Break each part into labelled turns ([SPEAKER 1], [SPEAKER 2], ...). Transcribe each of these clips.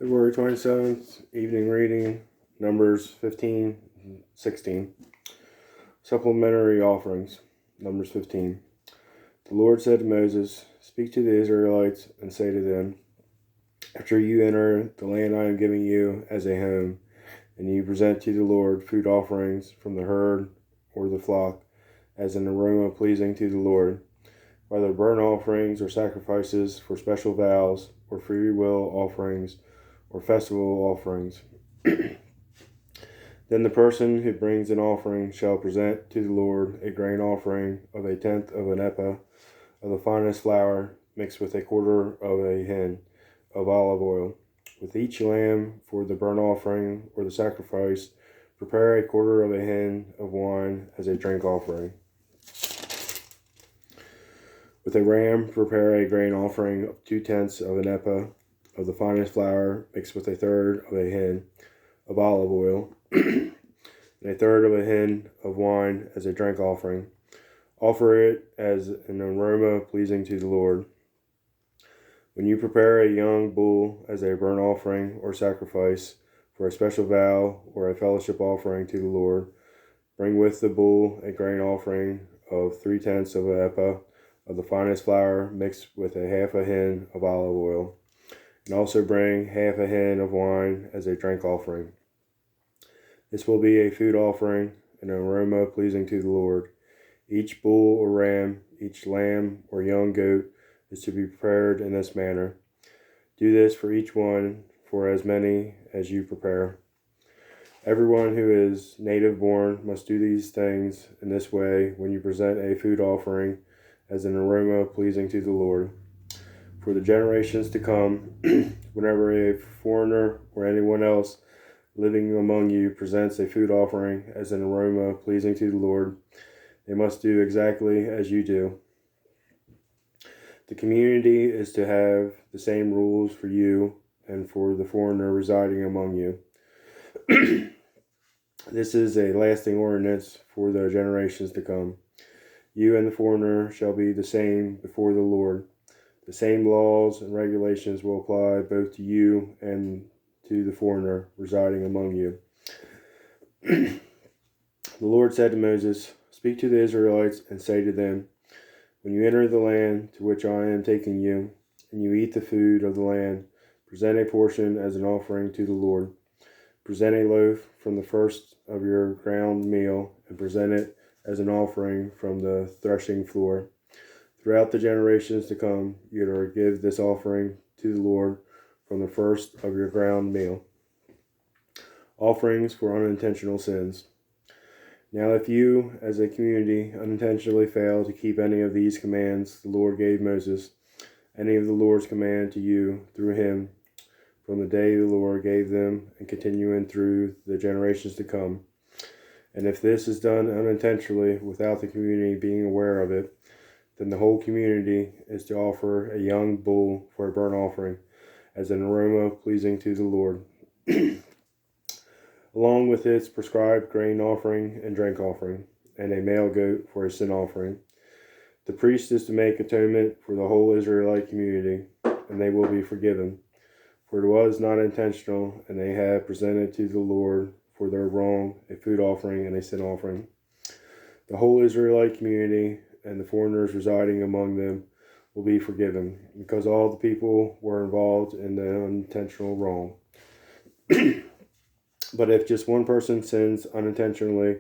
[SPEAKER 1] February 27th, evening reading, Numbers 15, 16. Supplementary offerings, Numbers 15. The Lord said to Moses, "Speak to the Israelites and say to them, after you enter the land I am giving you as a home, and you present to the Lord food offerings from the herd or the flock, as an aroma pleasing to the Lord, whether burnt offerings or sacrifices for special vows or free will offerings or festival offerings. Then the person who brings an offering shall present to the Lord a grain offering of a tenth of an ephah of the finest flour mixed with a quarter of a hin of olive oil. With each lamb for the burnt offering or the sacrifice, prepare a quarter of a hin of wine as a drink offering. With a ram, prepare a grain offering of 2/10 of an ephah of the finest flour mixed with a third of a hin of olive oil, and a third of a hin of wine as a drink offering. Offer it as an aroma pleasing to the Lord. When you prepare a young bull as a burnt offering or sacrifice for a special vow or a fellowship offering to the Lord, bring with the bull a grain offering of 3/10 of an ephah of the finest flour mixed with a half a hin of olive oil, and also bring half a hin of wine as a drink offering. This will be a food offering, an aroma pleasing to the Lord. Each bull or ram, each lamb or young goat is to be prepared in this manner. Do this for each one, for as many as you prepare. Everyone who is native born must do these things in this way when you present a food offering as an aroma pleasing to the Lord. For the generations to come, whenever a foreigner or anyone else living among you presents a food offering as an aroma pleasing to the Lord, they must do exactly as you do. The community is to have the same rules for you and for the foreigner residing among you. This is a lasting ordinance for the generations to come. You and the foreigner shall be the same before the Lord. The same laws and regulations will apply both to you and to the foreigner residing among you." The Lord said to Moses, "Speak to the Israelites and say to them, when you enter the land to which I am taking you, and you eat the food of the land, present a portion as an offering to the Lord. Present a loaf from the first of your ground meal, and present it as an offering from the threshing floor. Throughout the generations to come, you are to give this offering to the Lord from the first of your ground meal." Offerings for unintentional sins. Now if you, as a community, unintentionally fail to keep any of these commands the Lord gave Moses, any of the Lord's command to you through him, from the day the Lord gave them and continuing through the generations to come, and if this is done unintentionally without the community being aware of it, then the whole community is to offer a young bull for a burnt offering as an aroma pleasing to the Lord, along with its prescribed grain offering and drink offering, and a male goat for a sin offering. The priest is to make atonement for the whole Israelite community, and they will be forgiven, for it was not intentional, and they have presented to the Lord for their wrong a food offering and a sin offering. The whole Israelite community and the foreigners residing among them will be forgiven, because all the people were involved in the unintentional wrong. But if just one person sins unintentionally,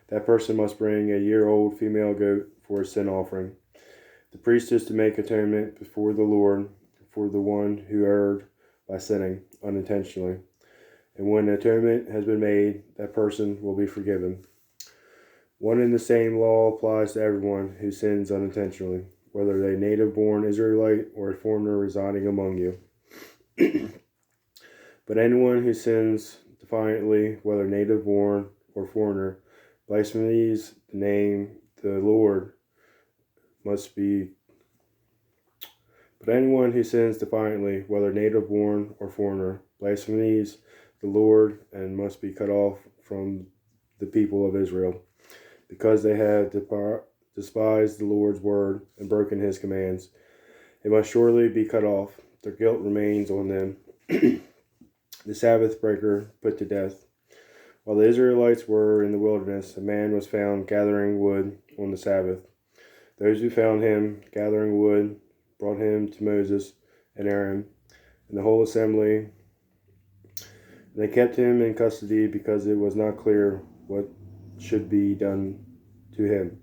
[SPEAKER 1] that person must bring a year-old female goat for a sin offering. The priest is to make atonement before the Lord for the one who erred by sinning unintentionally. And when atonement has been made, that person will be forgiven. One and the same law applies to everyone who sins unintentionally, whether a native-born Israelite or a foreigner residing among you. But anyone who sins defiantly, whether native-born or foreigner, blasphemies the name the Lord must be. But anyone who sins defiantly, whether native-born or foreigner, blasphemies the Lord and must be cut off from the people of Israel, because they have despised the Lord's word and broken his commands. They must surely be cut off. Their guilt remains on them. the Sabbath breaker, put to death. While the Israelites were in the wilderness, a man was found gathering wood on the Sabbath. Those who found him gathering wood brought him to Moses and Aaron and the whole assembly, and they kept him in custody because it was not clear what should be done to him.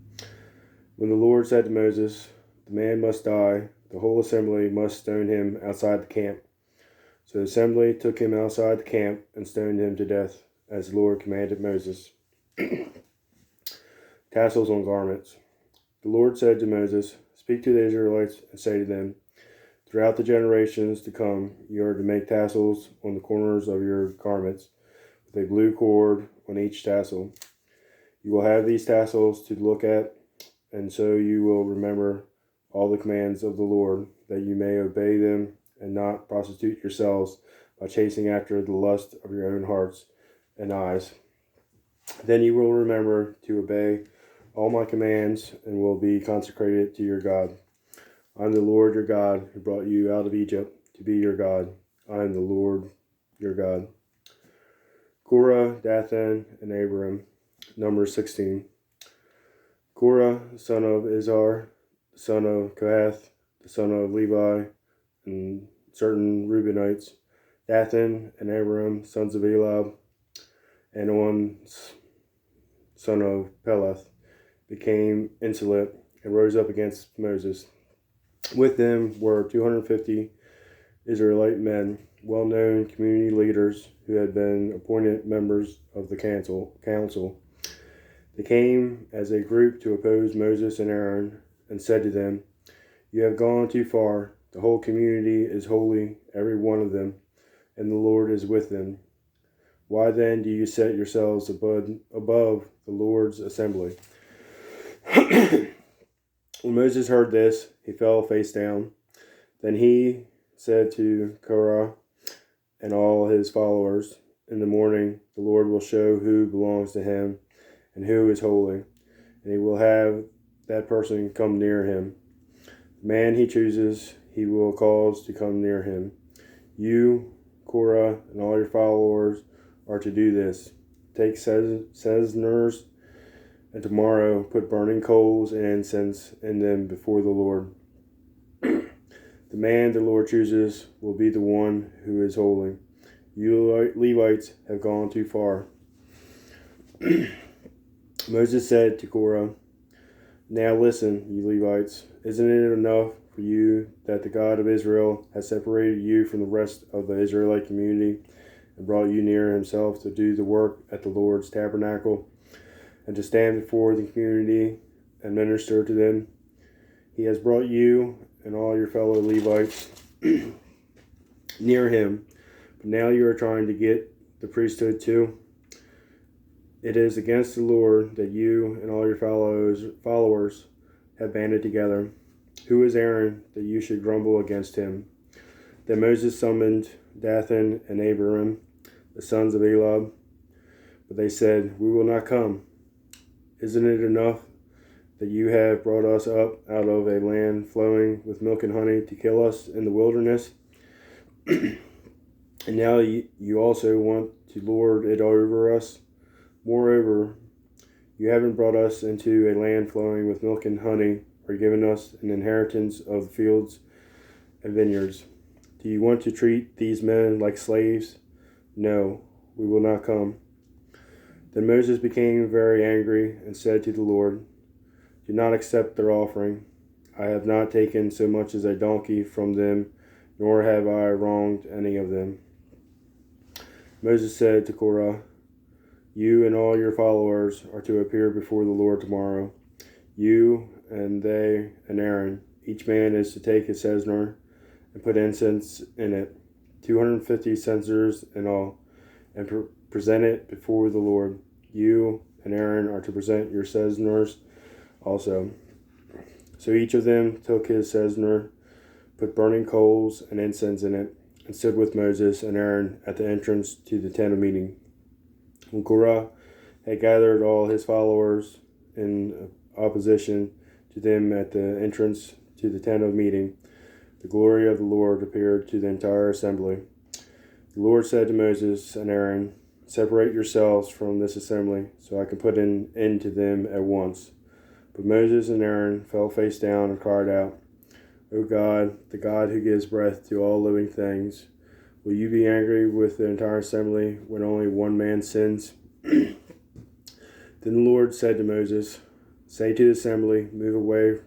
[SPEAKER 1] When the Lord said to Moses, "The man must die, the whole assembly must stone him outside the camp." So the assembly took him outside the camp and stoned him to death, as the Lord commanded Moses. Tassels on garments. The Lord said to Moses, "Speak to the Israelites and say to them, throughout the generations to come, you are to make tassels on the corners of your garments, with a blue cord on each tassel. You will have these tassels to look at, and so you will remember all the commands of the Lord, that you may obey them and not prostitute yourselves by chasing after the lust of your own hearts and eyes. Then you will remember to obey all my commands and will be consecrated to your God. I am the Lord your God who brought you out of Egypt to be your God. I am the Lord your God." Korah, Dathan, and Abiram. Numbers 16. Korah, son of Izhar, the son of Kohath, the son of Levi, and certain Reubenites. Dathan and Abiram, sons of Eliab, and On, son of Peleth, became insolent and rose up against Moses. With them were 250 Israelite men, well-known community leaders who had been appointed members of the council. They came as a group to oppose Moses and Aaron and said to them, "You have gone too far. The whole community is holy, every one of them, and the Lord is with them. Why then do you set yourselves above the Lord's assembly?" When Moses heard this, he fell face down. Then he said to Korah and all his followers, "In the morning the Lord will show who belongs to him and who is holy, and he will have that person come near him. The man he chooses, he will cause to come near him. You, Korah, and all your followers are to do this. Take sezners, and tomorrow put burning coals and incense in them before the Lord. The man the Lord chooses will be the one who is holy. You Levites have gone too far." Moses said to Korah, "Now listen, you Levites, isn't it enough for you that the God of Israel has separated you from the rest of the Israelite community and brought you near himself to do the work at the Lord's tabernacle and to stand before the community and minister to them? He has brought you and all your fellow Levites near him, but now you are trying to get the priesthood too. It is against the Lord that you and all your followers have banded together. Who is Aaron that you should grumble against him?" Then Moses summoned Dathan and Abiram, the sons of Eliab, but they said, "We will not come. Isn't it enough that you have brought us up out of a land flowing with milk and honey to kill us in the wilderness? And now you also want to lord it over us? Moreover, you haven't brought us into a land flowing with milk and honey, or given us an inheritance of the fields and vineyards. Do you want to treat these men like slaves? No, we will not come." Then Moses became very angry and said to the Lord, "Do not accept their offering. I have not taken so much as a donkey from them, nor have I wronged any of them." Moses said to Korah, "You and all your followers are to appear before the Lord tomorrow. You and they and Aaron. Each man is to take his censer and put incense in it, 250 censers in all, and present it before the Lord. You and Aaron are to present your censers also." So each of them took his censer, put burning coals and incense in it, and stood with Moses and Aaron at the entrance to the tent of meeting. When Korah had gathered all his followers in opposition to them at the entrance to the tent of meeting, the glory of the Lord appeared to the entire assembly. The Lord said to Moses and Aaron, "Separate yourselves from this assembly, so I can put an end to them at once." But Moses and Aaron fell face down and cried out, "O God, the God who gives breath to all living things, will you be angry with the entire assembly when only one man sins?" Then the Lord said to Moses, "Say to the assembly, move away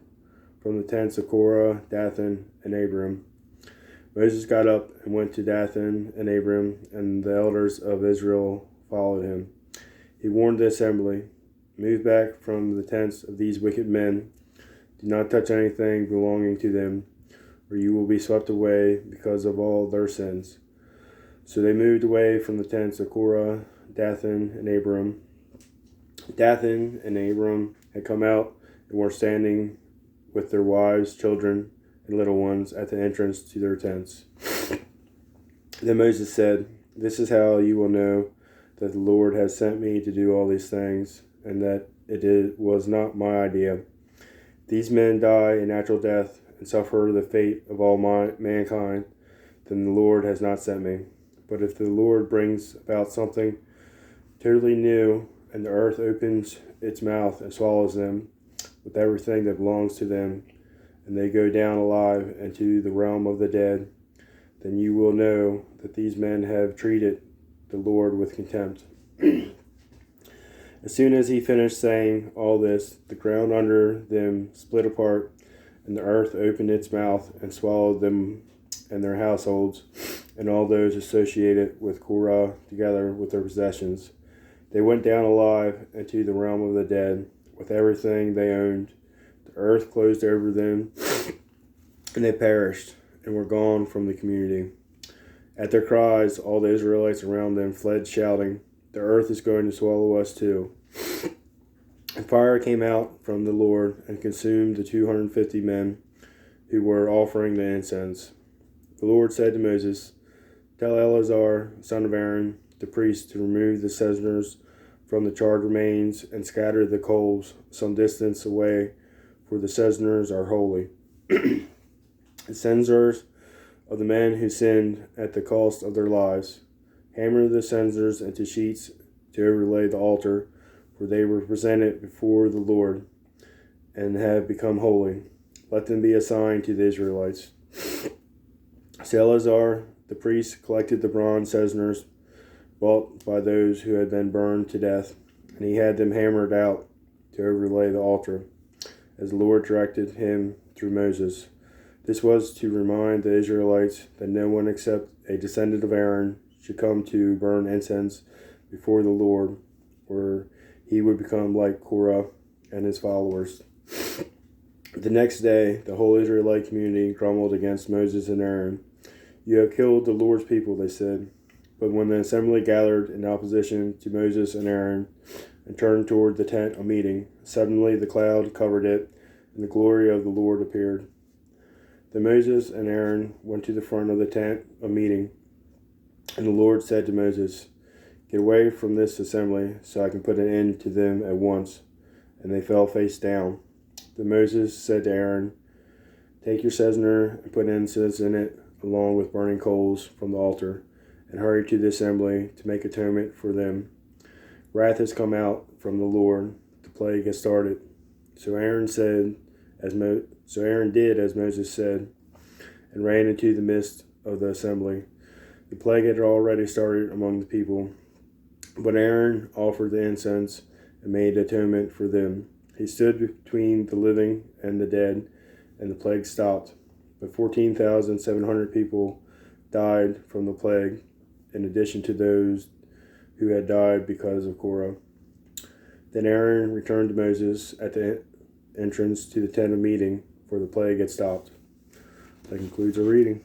[SPEAKER 1] from the tents of Korah, Dathan, and Abiram." Moses got up and went to Dathan and Abiram, and the elders of Israel followed him. He warned the assembly, "Move back from the tents of these wicked men. Do not touch anything belonging to them, or you will be swept away because of all their sins." So they moved away from the tents of Korah, Dathan, and Abiram. Dathan and Abiram had come out and were standing with their wives, children, and little ones at the entrance to their tents. Then Moses said, "This is how you will know that the Lord has sent me to do all these things, and that it was not my idea. These men die a natural death and suffer the fate of all mankind, then the Lord has not sent me. But if the Lord brings about something totally new, and the earth opens its mouth and swallows them with everything that belongs to them, and they go down alive into the realm of the dead, then you will know that these men have treated the Lord with contempt." As soon as he finished saying all this, the ground under them split apart, and the earth opened its mouth and swallowed them and their households, and all those associated with Korah, together with their possessions. They went down alive into the realm of the dead, with everything they owned. The earth closed over them, and they perished, and were gone from the community. At their cries, all the Israelites around them fled, shouting, "The earth is going to swallow us too." And fire came out from the Lord and consumed the 250 men who were offering the incense. The Lord said to Moses, "Tell Eleazar, son of Aaron, the priest, to remove the censers from the charred remains and scatter the coals some distance away, for the censers are holy." The censers of the men who sinned at the cost of their lives. Hammer the censers into sheets to overlay the altar, for they were presented before the Lord and have become holy. Let them be a sign to the Israelites. So Eleazar the priest collected the bronze censers brought by those who had been burned to death, and he had them hammered out to overlay the altar, as the Lord directed him through Moses. This was to remind the Israelites that no one except a descendant of Aaron should come to burn incense before the Lord, or he would become like Korah and his followers. The next day, the whole Israelite community grumbled against Moses and Aaron. "You have killed the Lord's people," they said. But when the assembly gathered in opposition to Moses and Aaron and turned toward the tent of meeting, suddenly the cloud covered it, and the glory of the Lord appeared. Then Moses and Aaron went to the front of the tent of meeting, and the Lord said to Moses, "Get away from this assembly, so I can put an end to them at once." And they fell face down. Then Moses said to Aaron, "Take your censer and put incense in it, along with burning coals from the altar, and hurry to the assembly to make atonement for them. Wrath has come out from the Lord, the plague has started." So Aaron did as Moses said, and ran into the midst of the assembly. The plague had already started among the people, but Aaron offered the incense and made atonement for them. He stood between the living and the dead, and the plague stopped. But 14,700 people died from the plague, in addition to those who had died because of Korah. Then Aaron returned to Moses at the entrance to the tent of meeting, for the plague had stopped. That concludes our reading.